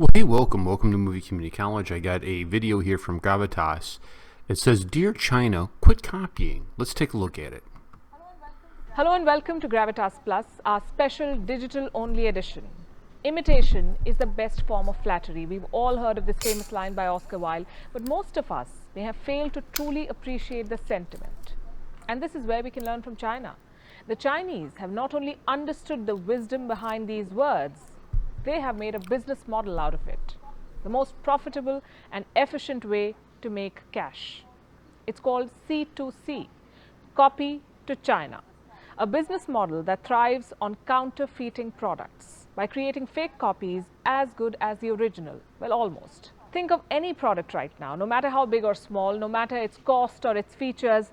Well, hey, welcome to Movie Community College. I got a video here from Gravitas. It says, "Dear China, quit copying." Let's take a look at it. Hello and welcome to Gravitas Plus, our special digital-only edition. Imitation is the best form of flattery. We've all heard of this famous line by Oscar Wilde, but most of us may have failed to truly appreciate the sentiment. And this is where we can learn from China. The Chinese have not only understood the wisdom behind these words, they have made a business model out of it. The most profitable and efficient way to make cash. It's called C2C, copy to China. A business model that thrives on counterfeiting products by creating fake copies as good as the original. Well, almost. Think of any product right now, no matter how big or small, no matter its cost or its features,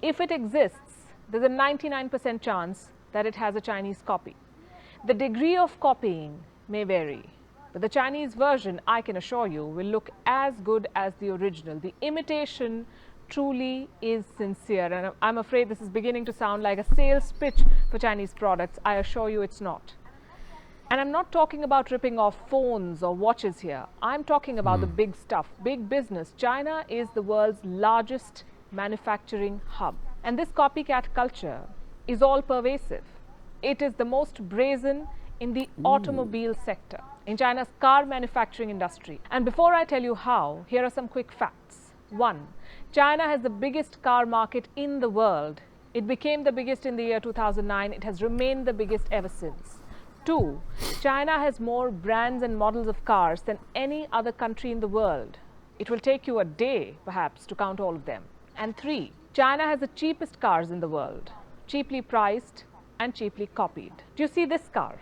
if it exists, there's a 99% chance that it has a Chinese copy. The degree of copying may vary, but the Chinese version, I can assure you, will look as good as the original. The imitation truly is sincere, and I'm afraid this is beginning to sound like a sales pitch for Chinese products. I assure you it's not. And I'm not talking about ripping off phones or watches here. I'm talking about the big stuff, big business. China is the world's largest manufacturing hub. And this copycat culture is all pervasive. It is the most brazen in the automobile sector, in China's car manufacturing industry. And before I tell you how, here are some quick facts. 1. China has the biggest car market in the world. It became the biggest in the year 2009. It has remained the biggest ever since. 2. China has more brands and models of cars than any other country in the world. It will take you a day, perhaps, to count all of them. And 3. China has the cheapest cars in the world, cheaply priced and cheaply copied. Do you see this car?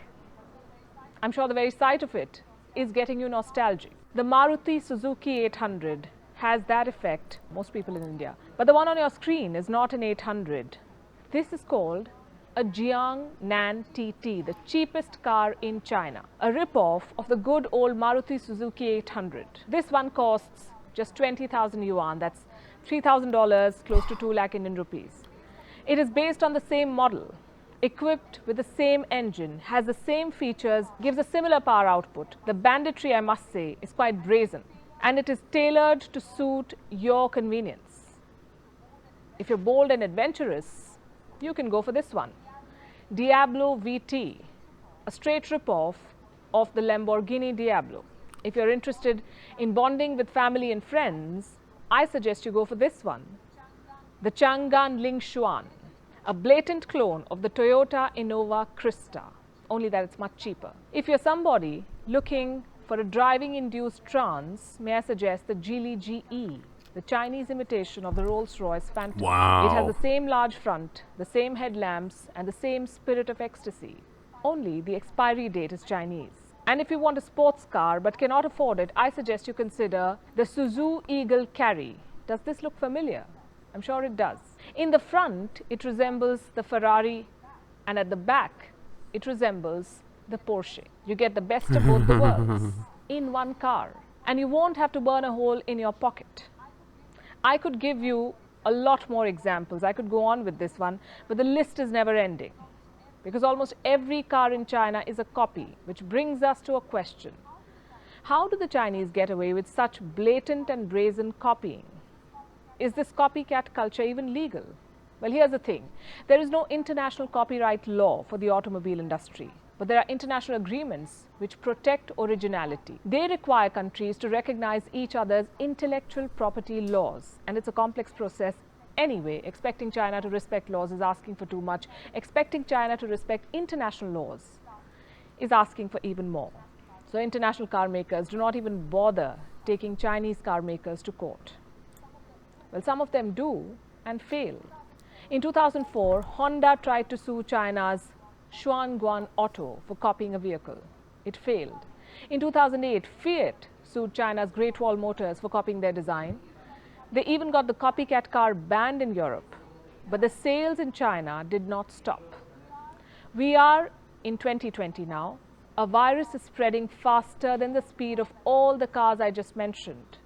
I'm sure the very sight of it is getting you nostalgic. The Maruti Suzuki 800 has that effect, most people in India. But the one on your screen is not an 800. This is called a Jiangnan TT, the cheapest car in China. A rip-off of the good old Maruti Suzuki 800. This one costs just 20,000 yuan, that's $3,000, close to 2 lakh Indian rupees. It is based on the same model, equipped with the same engine, has the same features, gives a similar power output. The banditry, I must say, is quite brazen, and it is tailored to suit your convenience. If you're bold and adventurous, you can go for this one. Diablo VT, a straight rip-off of the Lamborghini Diablo. If you're interested in bonding with family and friends, I suggest you go for this one. The Chang'an Lingshuan, a blatant clone of the Toyota Innova Crista, only that it's much cheaper. If you're somebody looking for a driving-induced trance, may I suggest the Geely GE, the Chinese imitation of the Rolls-Royce Phantom. Wow. It has the same large front, the same headlamps, and the same spirit of ecstasy. Only the expiry date is Chinese. And if you want a sports car but cannot afford it, I suggest you consider the Suzu Eagle Carry. Does this look familiar? I'm sure it does. In the front, it resembles the Ferrari, and at the back, it resembles the Porsche. You get the best of both the worlds in one car, and you won't have to burn a hole in your pocket. I could give you a lot more examples. I could go on with this one, but the list is never ending, because almost every car in China is a copy, which brings us to a question. How do the Chinese get away with such blatant and brazen copying? Is this copycat culture even legal? Well, here's the thing. There is no international copyright law for the automobile industry, but there are international agreements which protect originality. They require countries to recognize each other's intellectual property laws, and it's a complex process. Anyway, expecting China to respect laws is asking for too much. Expecting China to respect international laws is asking for even more. So international car makers do not even bother taking Chinese car makers to court. Well, some of them do and fail. In 2004, Honda tried to sue China's Xuanguan Auto for copying a vehicle. It failed. In 2008, Fiat sued China's Great Wall Motors for copying their design. They even got the copycat car banned in Europe. But the sales in China did not stop. We are in 2020 now. A virus is spreading faster than the speed of all the cars I just mentioned.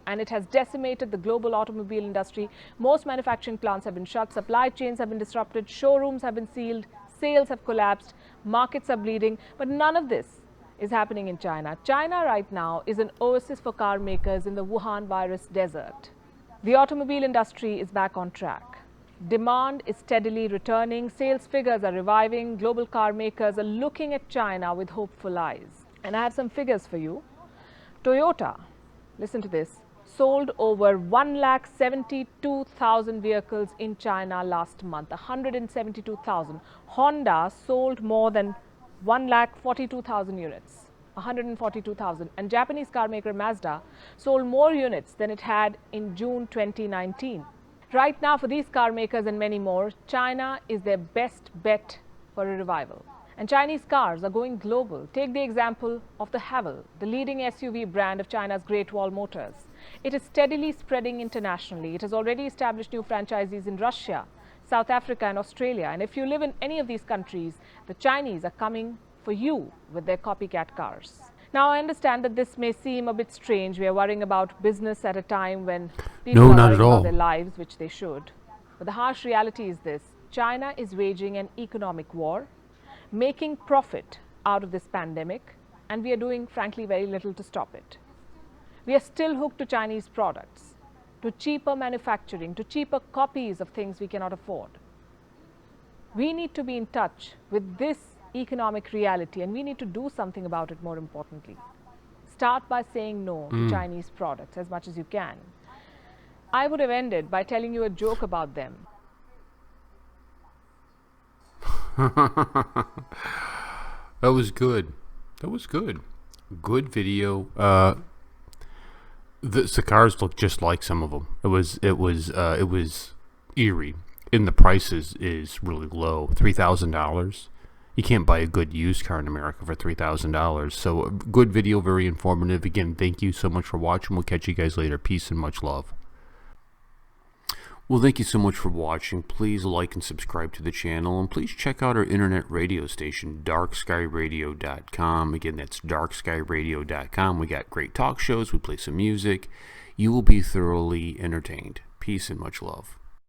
And it has decimated the global automobile industry. Most manufacturing plants have been shut, supply chains have been disrupted, showrooms have been sealed, sales have collapsed, markets are bleeding. But none of this is happening in China. China right now is an oasis for car makers in the Wuhan virus desert. The automobile industry is back on track. Demand is steadily returning, sales figures are reviving, global car makers are looking at China with hopeful eyes. And I have some figures for you. Toyota, listen to this, sold over 172,000 vehicles in China last month, 172,000. Honda sold more than 142,000 units, 142,000. And Japanese car maker Mazda sold more units than it had in June 2019. Right now, for these car makers and many more, China is their best bet for a revival. And Chinese cars are going global. Take the example of the Haval, the leading SUV brand of China's Great Wall Motors. It is steadily spreading internationally. It has already established new franchisees in Russia, South Africa and Australia. And if you live in any of these countries, the Chinese are coming for you with their copycat cars. Now, I understand that this may seem a bit strange. We are worrying about business at a time when people are worrying about their lives, which they should. But the harsh reality is this: China is waging an economic war, making profit out of this pandemic, and we are doing, frankly, very little to stop it. We are still hooked to Chinese products, to cheaper manufacturing, to cheaper copies of things we cannot afford. We need to be in touch with this economic reality, and we need to do something about it. More importantly, start by saying no to Chinese products as much as you can. I would have ended by telling you a joke about them. That was good. That was good. Good video. The cars look just like some of them. It was eerie. And the prices is really low. $3,000. You can't buy a good used car in America for $3,000. So a good video, very informative. Again, thank you so much for watching. We'll catch you guys later. Peace and much love. Well, thank you so much for watching. Please like and subscribe to the channel. And please check out our internet radio station, darkskyradio.com. Again, that's darkskyradio.com. We got great talk shows. We play some music. You will be thoroughly entertained. Peace and much love.